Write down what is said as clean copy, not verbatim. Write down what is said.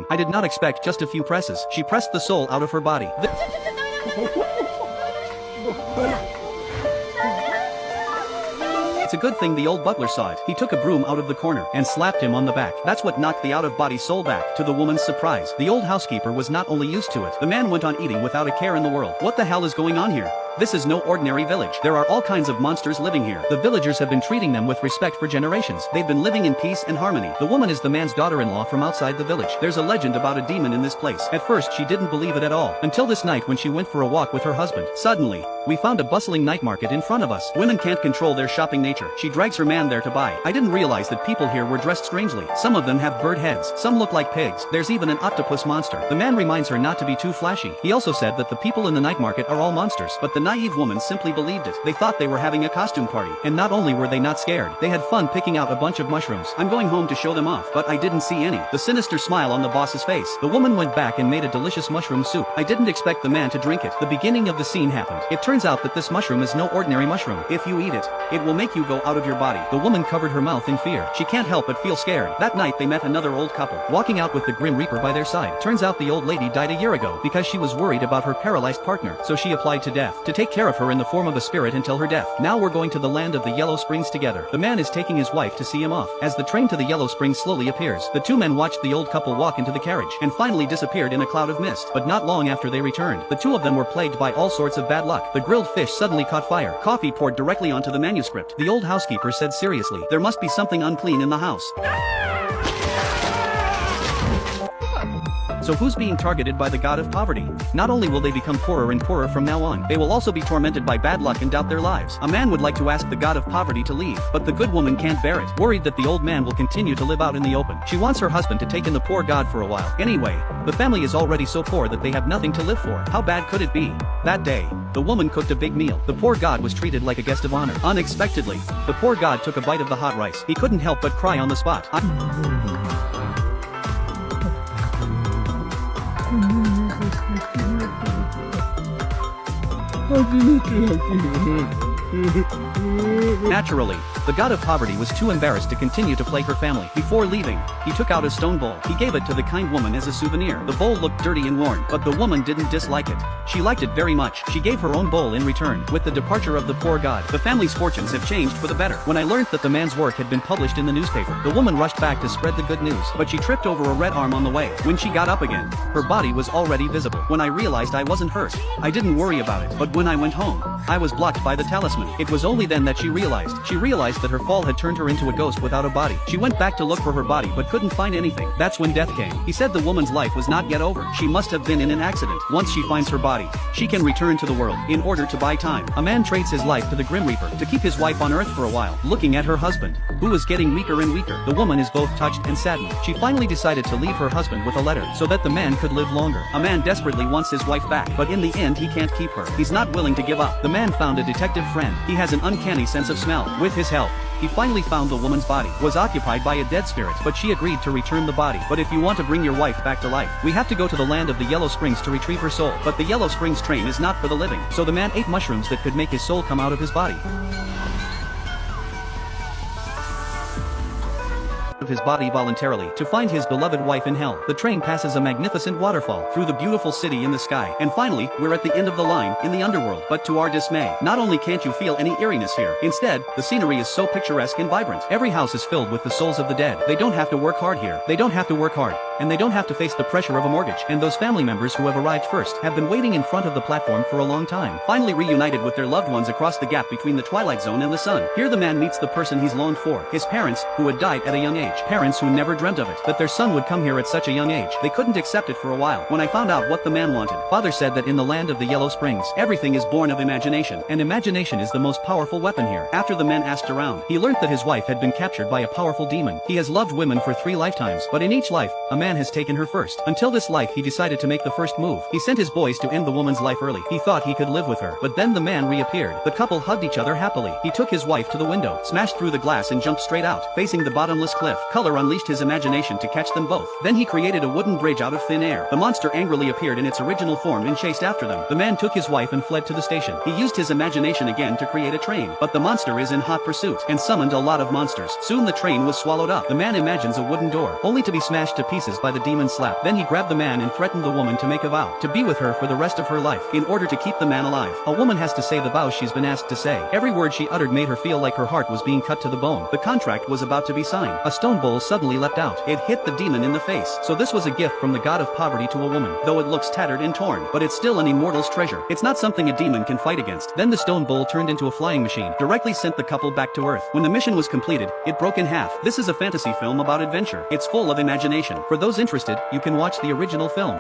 him. I did not expect just a few presses. She pressed the soul out of her body. It's a good thing the old butler saw it. He took a broom out of the corner and slapped him on the back. That's what knocked the out-of-body soul back. To the woman's surprise, the old housekeeper was not only used to it. The man went on eating without a care in the world. What the hell is going on here? This is no ordinary village. There are all kinds of monsters living here. The villagers have been treating them with respect for generations. They've been living in peace and harmony. The woman is the man's daughter-in-law from outside the village. There's a legend about a demon in this place. At first she didn't believe it at all, until this night when she went for a walk with her husband. Suddenly, we found a bustling night market in front of us. Women can't control their shopping nature. She drags her man there to buy. I didn't realize that people here were dressed strangely. Some of them have bird heads. Some look like pigs. There's even an octopus monster. The man reminds her not to be too flashy. He also said that the people in the night market are all monsters, but the naive woman simply believed it. They thought they were having a costume party. And not only were they not scared, they had fun picking out a bunch of mushrooms. I'm going home to show them off, but I didn't see any. The sinister smile on the boss's face. The woman went back and made a delicious mushroom soup. I didn't expect the man to drink it. The beginning of the scene happened. It turns out that this mushroom is no ordinary mushroom. If you eat it, it will make you go out of your body. The woman covered her mouth in fear. She can't help but feel scared. That night they met another old couple, walking out with the Grim Reaper by their side. Turns out the old lady died a year ago because she was worried about her paralyzed partner, so she applied to death to take care of her in the form of a spirit until her death. Now we're going to the land of the Yellow Springs together. The man is taking his wife to see him off. As the train to the Yellow Springs slowly appears, the two men watched the old couple walk into the carriage and finally disappeared in a cloud of mist. But not long after they returned, the two of them were plagued by all sorts of bad luck. The grilled fish suddenly caught fire. Coffee poured directly onto the manuscript. The old housekeeper said seriously, there must be something unclean in the house. So who's being targeted by the god of poverty? Not only will they become poorer and poorer from now on, they will also be tormented by bad luck and doubt their lives. A man would like to ask the god of poverty to leave, but the good woman can't bear it, worried that the old man will continue to live out in the open. She wants her husband to take in the poor god for a while. Anyway, the family is already so poor that they have nothing to live for. How bad could it be? That day, the woman cooked a big meal. The poor god was treated like a guest of honor. Unexpectedly, the poor god took a bite of the hot rice. He couldn't help but cry on the spot. Naturally, the god of poverty was too embarrassed to continue to plague her family. Before leaving, he took out a stone bowl. He gave it to the kind woman as a souvenir. The bowl looked dirty and worn, but the woman didn't dislike it. She liked it very much. She gave her own bowl in return. With the departure of the poor god, the family's fortunes have changed for the better. When I learned that the man's work had been published in the newspaper, the woman rushed back to spread the good news, but she tripped over a red arm on the way. When she got up again, her body was already visible. When I realized I wasn't hurt, I didn't worry about it, but when I went home, I was blocked by the talisman. It was only then that she realized that her fall had turned her into a ghost without a body. She went back to look for her body but couldn't find anything. That's when death came. He said the woman's life was not yet over. She must have been in an accident. Once she finds her body, she can return to the world. In order to buy time, a man trades his life to the Grim Reaper to keep his wife on Earth for a while, looking at her husband, who was getting weaker and weaker. The woman is both touched and saddened. She finally decided to leave her husband with a letter so that the man could live longer. A man desperately wants his wife back, but in the end he can't keep her. He's not willing to give up. The man found a detective friend. He has an uncanny sense of smell. With his help, he finally found the woman's body was occupied by a dead spirit, but she agreed to return the body. But if you want to bring your wife back to life, we have to go to the land of the Yellow Springs to retrieve her soul. But the Yellow Springs train is not for the living, so the man ate mushrooms that could make his soul come out of his body. Of his body voluntarily to find his beloved wife in hell. The train passes a magnificent waterfall through the beautiful city in the sky, and finally, we're at the end of the line in the underworld. But to our dismay, not only can't you feel any eeriness here, instead, the scenery is so picturesque and vibrant. Every house is filled with the souls of the dead. They don't have to work hard here. They don't have to work hard, and they don't have to face the pressure of a mortgage. And those family members who have arrived first have been waiting in front of the platform for a long time, finally reunited with their loved ones across the gap between the twilight zone and the sun. Here the man meets the person he's longed for, his parents, who had died at a young age. Parents who never dreamt of it, that their son would come here at such a young age. They couldn't accept it for a while. When I found out what the man wanted, father said that in the land of the Yellow Springs, everything is born of imagination, and imagination is the most powerful weapon here. After the man asked around, he learned that his wife had been captured by a powerful demon. He has loved women for 3 lifetimes, but in each life, a man has taken her first. Until this life he decided to make the first move. He sent his boys to end the woman's life early. He thought he could live with her, but then the man reappeared. The couple hugged each other happily. He took his wife to the window, smashed through the glass and jumped straight out, facing the bottomless cliff. Color unleashed his imagination to catch them both. Then he created a wooden bridge out of thin air. The monster angrily appeared in its original form and chased after them. The man took his wife and fled to the station. He used his imagination again to create a train, but the monster is in hot pursuit and summoned a lot of monsters. Soon the train was swallowed up. The man imagines a wooden door, only to be smashed to pieces pieces by the demon slap. Then he grabbed the man and threatened the woman to make a vow to be with her for the rest of her life. In order to keep the man alive, a woman has to say the vows she's been asked to say. Every word she uttered made her feel like her heart was being cut to the bone. The contract was about to be signed. A stone bowl suddenly leapt out. It hit the demon in the face. So this was a gift from the god of poverty to a woman. Though it looks tattered and torn, but it's still an immortal's treasure. It's not something a demon can fight against. Then the stone bowl turned into a flying machine, directly sent the couple back to Earth. When the mission was completed, it broke in half. This is a fantasy film about adventure. It's full of imagination. For those interested, you can watch the original film.